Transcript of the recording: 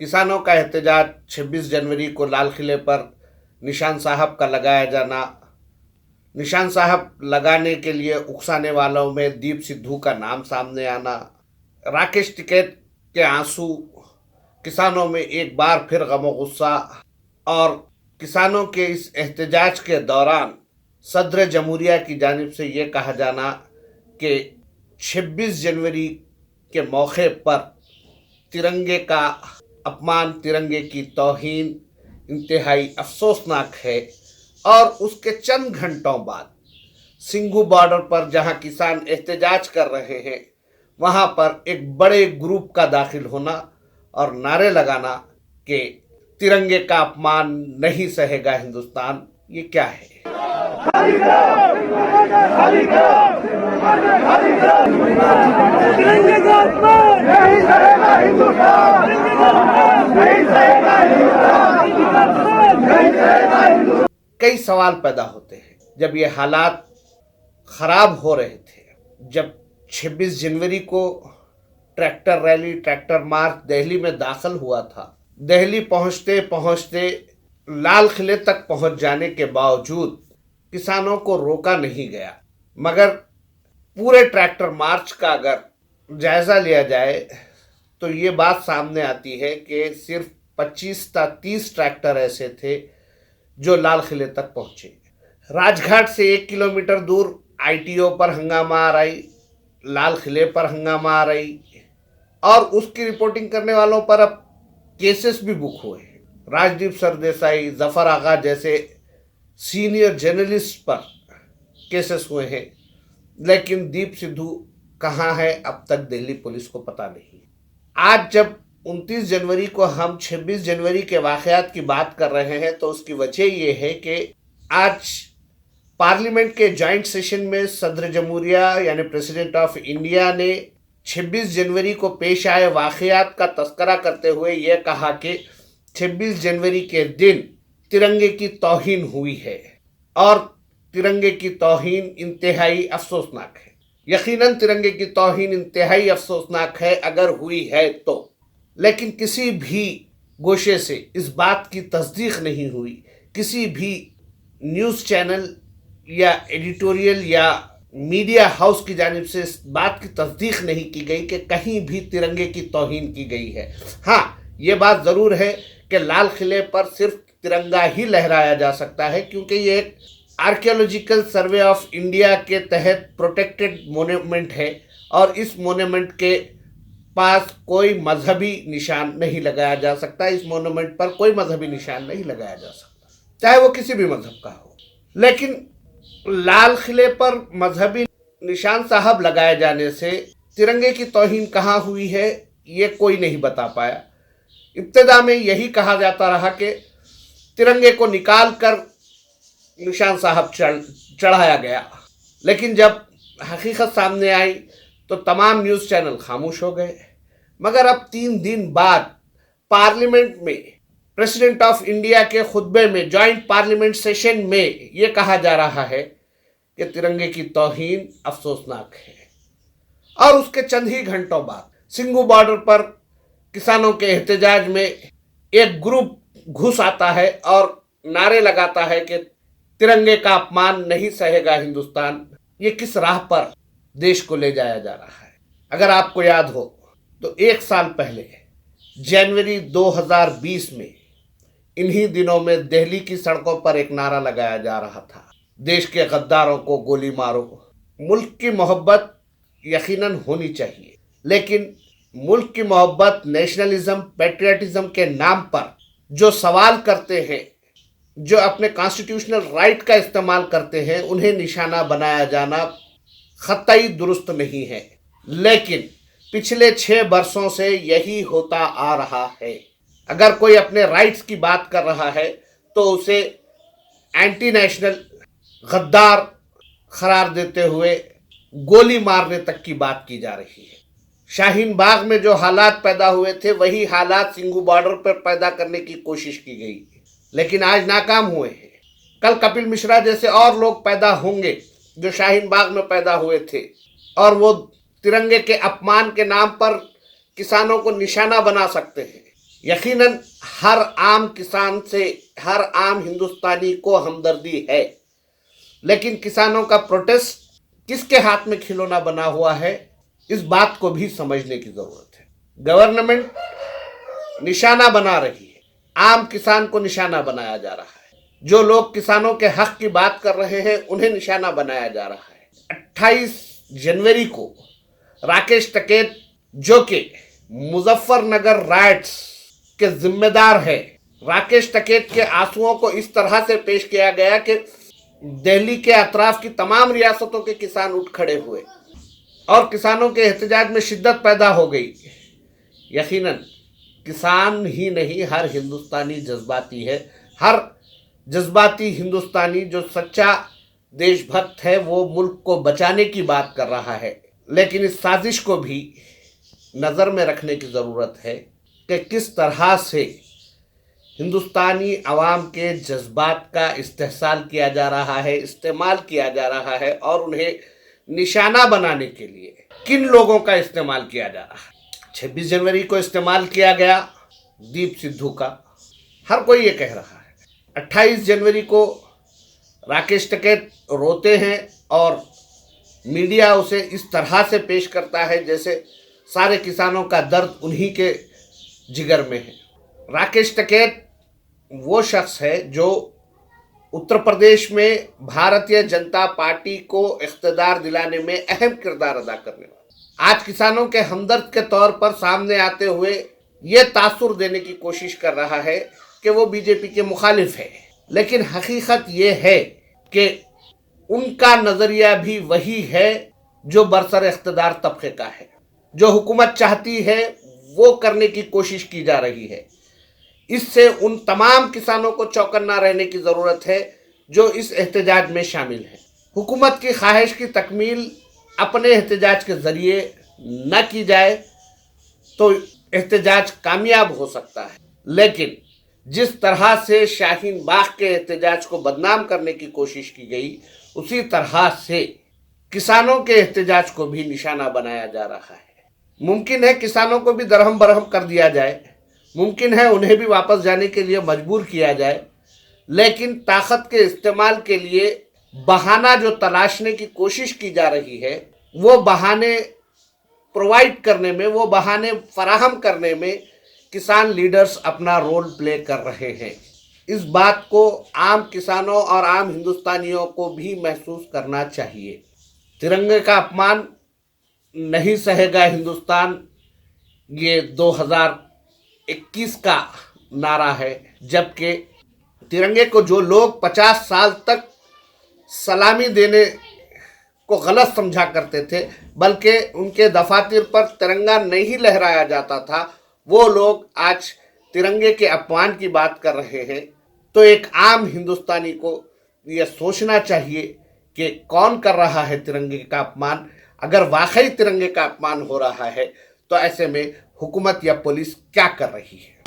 किसानों का एहतजाज 26 जनवरी को लाल किले पर निशान साहब का लगाया जाना, निशान साहब लगाने के लिए उकसाने वालों में दीप सिद्धू का नाम सामने आना, राकेश टिकैत के आंसू, किसानों में एक बार फिर गम गुस्सा और किसानों के इस एहतजाज के दौरान सदर जमहूरिया की जानिब से ये कहा जाना कि 26 जनवरी के मौके पर तिरंगे का अपमान, तिरंगे की तौहीन इंतहाई अफसोसनाक है। और उसके चंद घंटों बाद सिंघू बॉर्डर पर जहां किसान एहतजाज कर रहे हैं, वहां पर एक बड़े ग्रुप का दाखिल होना और नारे लगाना कि तिरंगे का अपमान नहीं सहेगा हिंदुस्तान, ये क्या है? तिरंगे का अपमान नहीं सहेगा हिंदुस्तान, नहीं सहेगा हिंदुस्तान। कई सवाल पैदा होते हैं जब ये हालात खराब हो रहे थे, जब 26 जनवरी को tractor rally, tractor march Delhi में दाखिल हुआ था। दिल्ली पहुंचते पहुंचते लाल किले तक पहुंच जाने के बावजूद किसानों को रोका नहीं गया। मगर पूरे ट्रैक्टर मार्च का अगर जायजा लिया जाए तो ये बात सामने आती है कि सिर्फ 25 या 30 ट्रैक्टर ऐसे थे जो लाल किले तक पहुंचे। राजघाट से 1 किलोमीटर दूर ITO पर हंगामा आ रही, लाल किले पर हंगामा आ रही, और उसकी रिपोर्टिंग करने वालों पर अब केसेस भी बुक हुए हैं। राजदीप सरदेसाई, जफर आगा जैसे सीनियर जर्नलिस्ट पर केसेस हुए हैं, लेकिन दीप सिद्धू कहाँ है अब तक दिल्ली पुलिस को पता नहीं। आज जब 29 जनवरी को हम 26 जनवरी के वाक़यात की बात कर रहे हैं तो उसकी वजह ये है कि आज पार्लियामेंट के जॉइंट सेशन में सदर जमहूरिया यानी प्रेसिडेंट ऑफ इंडिया ने 26 जनवरी को पेश आए वाक़यात का तस्करा करते हुए यह कहा कि 26 जनवरी के दिन तिरंगे की तौहीन हुई है और तिरंगे की तौहीन इंतहाई अफसोसनाक है। यकीनन तिरंगे की तौहीन इंतहाई अफसोसनाक है अगर हुई है तो, लेकिन किसी भी गोशे से इस बात की तस्दीक नहीं हुई। किसी भी न्यूज़ चैनल या एडिटोरियल या मीडिया हाउस की जानिब से इस बात की तस्दीक नहीं की गई कि कहीं भी तिरंगे की तौहीन की गई है। हाँ, ये बात ज़रूर है कि लाल किले पर सिर्फ तिरंगा ही लहराया जा सकता है, क्योंकि ये एक आर्कियोलॉजिकल सर्वे ऑफ इंडिया के तहत प्रोटेक्टेड मोन्यूमेंट है और इस मोन्यूमेंट के पास कोई मजहबी निशान नहीं लगाया जा सकता। इस मोन्यूमेंट पर कोई मजहबी निशान नहीं लगाया जा सकता, चाहे वो किसी भी मजहब का हो। लेकिन लाल किले पर मजहबी निशान साहब लगाए जाने से तिरंगे की तौहीन कहाँ हुई है ये कोई नहीं बता पाया। इब्तिदा में यही कहा जाता रहा कि तिरंगे को निकाल कर निशान साहब चढ़ाया गया, लेकिन जब हकीकत सामने आई तो तमाम न्यूज़ चैनल खामोश हो गए। मगर अब 3 दिन बाद पार्लियामेंट में प्रेसिडेंट ऑफ इंडिया के खुतबे में, जॉइंट पार्लियामेंट सेशन में ये कहा जा रहा है कि तिरंगे की तौहीन अफसोसनाक है। और उसके चंद ही घंटों बाद सिंघू बॉर्डर पर किसानों के एहतजाज में एक ग्रुप घुस आता है और नारे लगाता है कि तिरंगे का अपमान नहीं सहेगा हिंदुस्तान। ये किस राह पर देश को ले जाया जा रहा है? अगर आपको याद हो तो 1 साल पहले जनवरी 2020 में इन्हीं दिनों में दिल्ली की सड़कों पर एक नारा लगाया जा रहा था, देश के गद्दारों को गोली मारो। मुल्क की मोहब्बत यकीनन होनी चाहिए, लेकिन मुल्क की मोहब्बत, नेशनलिज्म, पैट्रियटिज्म के नाम पर जो सवाल करते हैं, जो अपने कॉन्स्टिट्यूशनल राइट का इस्तेमाल करते हैं, उन्हें निशाना बनाया जाना ख़त्ई दुरुस्त नहीं है। लेकिन पिछले 6 वर्षों से यही होता आ रहा है। अगर कोई अपने राइट्स की बात कर रहा है तो उसे एंटी नेशनल, गद्दार करार देते हुए गोली मारने तक की बात की जा रही है। शाहीन बाग में जो हालात पैदा हुए थे वही हालात सिंघू बॉर्डर पर पैदा करने की कोशिश की गई, लेकिन आज नाकाम हुए हैं। कल कपिल मिश्रा जैसे और लोग पैदा होंगे जो शाहीन बाग में पैदा हुए थे, और वो तिरंगे के अपमान के नाम पर किसानों को निशाना बना सकते हैं। यकीनन हर आम किसान से, हर आम हिंदुस्तानी को हमदर्दी है, लेकिन किसानों का प्रोटेस्ट किसके हाथ में खिलौना बना हुआ है, इस बात को भी समझने की जरूरत है। गवर्नमेंट निशाना बना रही है, आम किसान को निशाना बनाया जा रहा है। जो लोग किसानों के हक की बात कर रहे हैं उन्हें निशाना बनाया जा रहा है। 28 जनवरी को राकेश टिकैत, जो कि मुजफ्फरनगर राइट्स के जिम्मेदार है, राकेश टिकैत के आंसुओं को इस तरह से पेश किया गया कि दिल्ली के अतराफ की तमाम रियासतों के किसान उठ खड़े हुए और किसानों के एहतजाज में शिद्दत पैदा हो गई। यकीनन किसान ही नहीं, हर हिंदुस्तानी जज्बाती है। हर जज्बाती हिंदुस्तानी जो सच्चा देशभक्त है वो मुल्क को बचाने की बात कर रहा है, लेकिन इस साजिश को भी नज़र में रखने की ज़रूरत है कि किस तरह से हिंदुस्तानी अवाम के जज्बात का इस्तेहसाल किया जा रहा है, इस्तेमाल किया जा रहा है और उन्हें निशाना बनाने के लिए किन लोगों का इस्तेमाल किया जा रहा है। 26 जनवरी को इस्तेमाल किया गया दीप सिद्धू का, हर कोई ये कह रहा है। 28 जनवरी को राकेश टिकैत रोते हैं और मीडिया उसे इस तरह से पेश करता है जैसे सारे किसानों का दर्द उन्हीं के जिगर में है। राकेश टिकैत वो शख्स है जो उत्तर प्रदेश में भारतीय जनता पार्टी को इख्तिदार दिलाने में अहम किरदार अदा करने वाला, आज किसानों के हमदर्द के तौर पर सामने आते हुए ये तासुर देने की कोशिश कर रहा है कि वो बीजेपी के मुखालिफ है, लेकिन हकीकत ये है कि उनका नज़रिया भी वही है जो बरसर इख्तिदार तबके का है। जो हुकूमत चाहती है वो करने की कोशिश की जा रही है। इससे उन तमाम किसानों को चौकन्ना रहने की ज़रूरत है जो इस एहतजाज में शामिल हैं। हुकूमत की ख्वाहिश की तकमील अपने एहतजाज के ज़रिए न की जाए तो एहतजाज कामयाब हो सकता है, लेकिन जिस तरह से शाहीन बाग के एहतजाज को बदनाम करने की कोशिश की गई, उसी तरह से किसानों के एहतजाज को भी निशाना बनाया जा रहा है। मुमकिन है किसानों को भी दरहम बरहम कर दिया जाए, मुमकिन है उन्हें भी वापस जाने के लिए मजबूर किया जाए, लेकिन ताकत के इस्तेमाल के लिए बहाना जो तलाशने की कोशिश की जा रही है, वो बहाने प्रोवाइड करने में, वो बहाने फराहम करने में किसान लीडर्स अपना रोल प्ले कर रहे हैं। इस बात को आम किसानों और आम हिंदुस्तानियों को भी महसूस करना चाहिए। तिरंगे का अपमान नहीं सहेगा हिंदुस्तान, ये 2021 का नारा है, जबकि तिरंगे को जो लोग 50 साल तक सलामी देने को गलत समझा करते थे, बल्कि उनके दफातर पर तिरंगा नहीं लहराया जाता था, वो लोग आज तिरंगे के अपमान की बात कर रहे हैं। तो एक आम हिंदुस्तानी को यह सोचना चाहिए कि कौन कर रहा है तिरंगे का अपमान। अगर वाकई तिरंगे का अपमान हो रहा है तो ऐसे में हुकूमत या पुलिस क्या कर रही है।